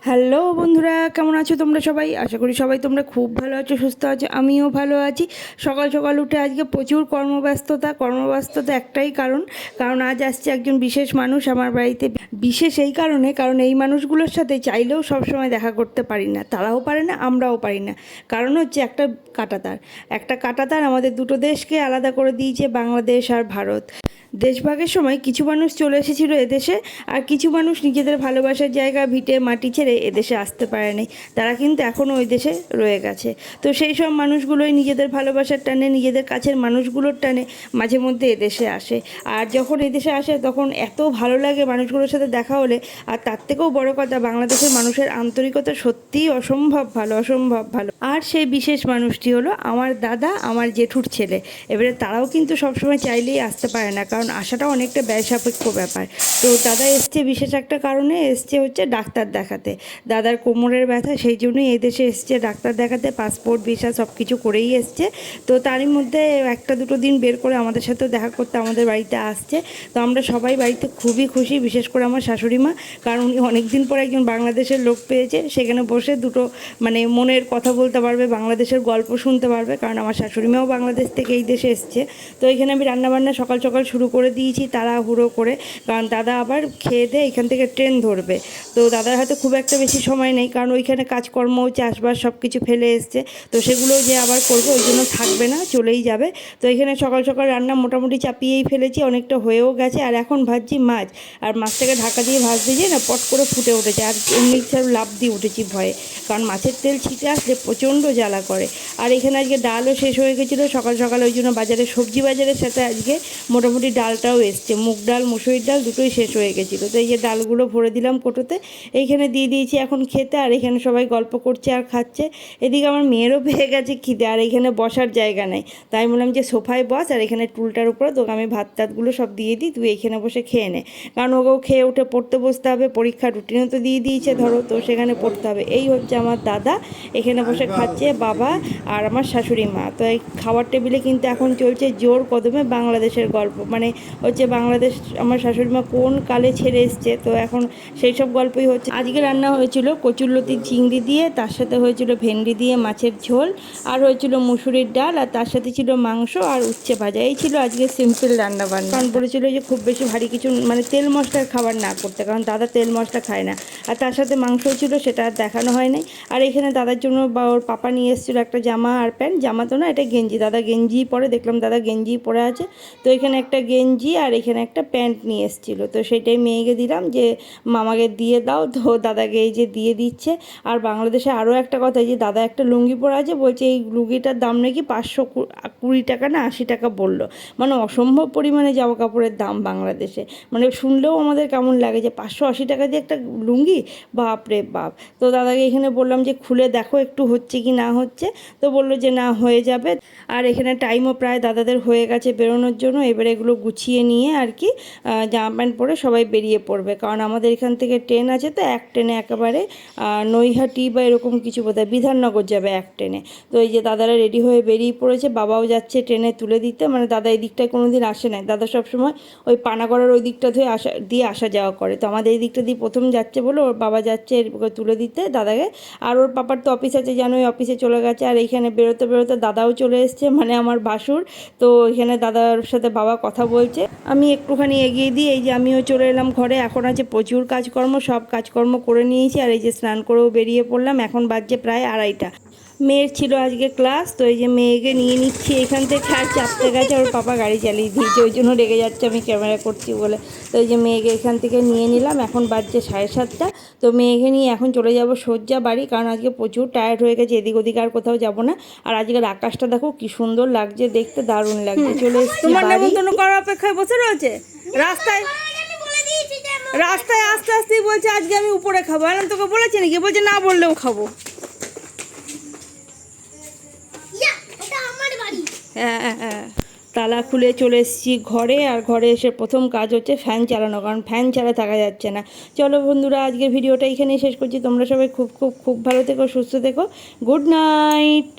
Hello বন্ধুরা, কেমন আছো তোমরা সবাই? আশা করি সবাই তোমরা খুব ভালো আছো, সুস্থ আছো। আমিও ভালো আছি। সকাল সকাল উঠে আজকে প্রচুর কর্মব্যস্ততা একটাই কারণ আজ আসছে একজন বিশেষ মানুষ আমার বাড়িতে। বিশেষ এই কারণে, কারণ এই মানুষগুলোর সাথে চাইলেও সবসময় দেখা করতে পারি না, তারাও পারে না, আমরাও পারি না। কারণ হচ্ছে একটা কাঁটাতার আমাদের দুটো দেশকে আলাদা করে দিয়েছে, বাংলাদেশ আর ভারত। দেশভাগের সময় কিছু মানুষ চলে এসেছিল এদেশে, আর কিছু মানুষ নিজেদের ভালোবাসার জায়গা ভিটে মাটি ছেড়ে এদেশে আসতে পারেনি। তারা কিন্তু এখনও ওই দেশে রয়ে গেছে। তো সেই সব মানুষগুলোই নিজেদের ভালোবাসার টানে, নিজেদের কাছের মানুষগুলোর টানে মাঝে মধ্যে এদেশে আসে। আর যখন এদেশে আসে তখন এত ভালো লাগে মানুষগুলোর সাথে দেখা হলে। আর তার থেকেও বড় কথা, বাংলাদেশের মানুষের আন্তরিকতা সত্যিই অসম্ভব ভালো। আর সেই বিশেষ মানুষটি হলো আমার দাদা, আমার জেঠুর ছেলে। এবারে তারাও কিন্তু সবসময় চাইলেই আসতে পারে না, কারণ আসাটা অনেকটা ব্যয়সাপেক্ষ ব্যাপার। তো দাদা এসছে বিশেষ একটা কারণে, এসছে হচ্ছে ডাক্তার দেখাতে। দাদার কোমরের ব্যথা, সেই জন্যই এদেশে এসছে ডাক্তার দেখাতে। পাসপোর্ট ভিসা সব কিছু করেই এসছে। তো তারই মধ্যে একটা দুটো দিন বের করে আমাদের সাথেও দেখা করতে আমাদের বাড়িতে আসছে। তো আমরা সবাই বাড়িতে খুবই খুশি, বিশেষ করে আমার শাশুড়ি মা, কারণ উনি অনেকদিন পর একজন বাংলাদেশের লোক পেয়েছে। সেখানে বসে দুটো মনের কথা বলতে পারবে, বাংলাদেশের গল্প শুনতে পারবে, কারণ আমার শাশুড়ি মাও বাংলাদেশ থেকে এই দেশে এসছে। তো এখানে আমি রান্নাবান্না সকাল সকাল শুরু করে দিয়েছি তাড়াহুড়ো করে, কারণ দাদা আবার খেয়ে দিয়ে এখান থেকে ট্রেন ধরবে। তো দাদার হাতে খুব একটা বেশি সময় নেই, কারণ ওইখানে কাজকর্ম, চাষবাস সব কিছু ফেলে এসছে। তো সেগুলোও যে আবার করবে, ওই জন্য থাকবে না, চলেই যাবে। তো এখানে সকাল সকাল রান্না মোটামুটি চাপিয়েই ফেলেছি, অনেকটা হয়েও গেছে। আর এখন ভাজছি মাছ, আর মাছটাকে ঢাকা দিয়ে ভাজতে যেয়ে না পট করে ফুটে উঠেছে। আর এমনি লাফ দিয়ে উঠেছি ভয়ে, কারণ মাছের তেল ছিটে আসলে প্রচণ্ড জ্বালা করে। আর এখানে আজকে ডালও শেষ হয়ে গেছিলো সকাল সকাল, ওই জন্য সবজি বাজারের সাথে আজকে মোটামুটি ডালটাও এসছে। মুগ ডাল, মুসুরির ডাল দুটোই শেষ হয়ে গেছিলো। তো এই যে ডালগুলো ভরে দিলাম কোটোতে, এইখানে দিয়ে দিয়েছি এখন খেতে। আর এখানে সবাই গল্প করছে আর খাচ্ছে। এদিকে আমার মেয়েরও পেয়ে গেছে খিদে, আর এখানে বসার জায়গা নেই। তাই বললাম যে সোফায় বস, আর এখানে টুলটার উপরে তোকে আমি ভাত টাতগুলো সব দিয়ে দিই, তুই এখানে বসে খেয়ে নে। কারণ ওকেও খেয়ে উঠে পড়তে বসতে হবে, পরীক্ষার রুটিনও তো দিয়ে দিয়েছে ধরো, তো সেখানে পড়তে হবে। এই হচ্ছে আমার দাদা, এখানে বসে খাচ্ছে বাবা আর আমার শাশুড়ি মা। তো এই খাওয়ার টেবিলে কিন্তু এখন চলছে জোর কদমে বাংলাদেশের গল্প, হচ্ছে বাংলাদেশ আমার শাশুড়ি মা কোন কালে ছেড়ে এসছে, তো এখন সেই সব গল্পই হচ্ছে। আজকে রান্না হয়েছিল কচুরলতি চিংড়ি দিয়ে, তার সাথে হয়েছিল ভেন্ডি দিয়ে মাছের ঝোল, আর হয়েছিল মুসুরির ডাল, আর তার সাথে ছিল মাংস আর উচ্ছে ভাজা। এই ছিল আজকে সিম্পল রান্না বান্না। কারণ বলেছিল যে খুব বেশি ভারী কিছু তেল মশলার খাবার না করতে, কারণ দাদা তেল মশলা খায় না। আর তার সাথে মাংসও ছিল, সেটা আর দেখানো হয় নাই। আর এখানে দাদার জন্য ওর পাপা নিয়ে এসেছিলো একটা জামা আর প্যান্ট। জামা তো না, এটা গেঞ্জি। দাদা গেঞ্জি পরে, দেখলাম দাদা গেঞ্জি পরে আছে। তো এখানে একটা গেঞ্জি আর এখানে একটা প্যান্ট নিয়ে এসেছিলো। তো সেটাই মেয়েকে দিলাম যে মামাকে দিয়ে দাও। তো দাদাকে এই যে দিয়ে দিচ্ছে। আর বাংলাদেশে আরও একটা কথা, এই যে দাদা একটা লুঙ্গি পরে আছে, বলছে এই লুঙ্গিটার দাম নাকি 520 টাকা না 80 টাকা বললো। অসম্ভব পরিমাণে জামা কাপড়ের দাম বাংলাদেশে। শুনলেও আমাদের কেমন লাগে যে 580 টাকা দিয়ে একটা লুঙ্গি, বাপ রে বাপ। তো দাদাকে এখানে বললাম যে খুলে দেখো একটু হচ্ছে কি না হচ্ছে। তো বললো যে না, হয়ে যাবে। আর এখানে টাইমও প্রায় দাদাদের হয়ে গেছে বেরোনোর জন্য। এবারে এগুলো গুছিয়ে নিয়ে আর কি জামা প্যান্ট পরে সবাই বেরিয়ে পড়বে, কারণ আমাদের এখান থেকে ট্রেন আছে। তো এক ট্রেনে একেবারে নৈহাটি বা এরকম কিছু বোধহয় বিধাননগর যাবে এক ট্রেনে। তো এই যে দাদারা রেডি হয়ে বেরিয়ে পড়েছে, বাবাও যাচ্ছে ট্রেনে তুলে দিতে। দাদা এই দিকটায় কোনো দিন আসে নাই, দাদা সবসময় ওই পানাগড়ার ওই দিকটা দিয়ে আসা যাওয়া করে। তো আমাদের এই দিকটা দিয়ে প্রথম যাচ্ছে বলে ওর বাবা যাচ্ছে তুলে দিতে দাদাকে। আর ওর পাপার তো অফিস আছে, জানো, ওই অফিসে চলে গেছে। আর এইখানে বেরোতে বেরোতে দাদাও চলে এসছে, আমার ভাসুর। তো এখানে দাদার সাথে বাবা কথা বলছে। আমি একটুখানি এগিয়ে দিই, এই যে আমিও চলে এলাম ঘরে। এখন আছে প্রচুর কাজকর্ম, সব কাজকর্ম করে নিয়েছি। আর এই যে স্নান করেও বেরিয়ে পড়লাম। এখন বাজছে প্রায় 2:30। মেয়ের ছিল আজকে ক্লাস, তো এই যে মেয়েকে নিয়ে নিচ্ছি এখান থেকে। আর চাপতে গেছে, ওর পাপা গাড়ি চালিয়ে দিয়েছে, ওই জন্য রেগে যাচ্ছে আমি ক্যামেরা করছি বলে। তো এই যে মেয়েকে এখান থেকে নিয়ে নিলাম। এখন বাজছে 7:30। তো মেয়েকে নিয়ে এখন চলে যাব সোজা বাড়ি, কারণ আজকে প্রচুর টায়ার্ড হয়ে গেছে, এদিক ওদিক আর কোথাও যাব না। আর আজকের আকাশটা দেখো কি সুন্দর লাগছে দেখতে, দারুণ লাগছে। চলে এসেছি বাড়ি। করার অপেক্ষায় বসে রয়েছে রাস্তায় রাস্তায় আস্তে আস্তেই বলছে আজকে আমি উপরে খাবো। আর তোকে বলেছি নাকি? বলছে না বললেও খাবো। হ্যাঁ, তালা খুলে চলে এসেছি ঘরে। আর ঘরে এসে প্রথম কাজ হচ্ছে ফ্যান চালানো, কারণ ফ্যান ছাড়া থাকা যাচ্ছে না। চলো বন্ধুরা, আজকের ভিডিওটা এখানেই শেষ করছি। তোমরা সবাই খুব খুব খুব ভালো থেকো, সুস্থ থেকো। Good night.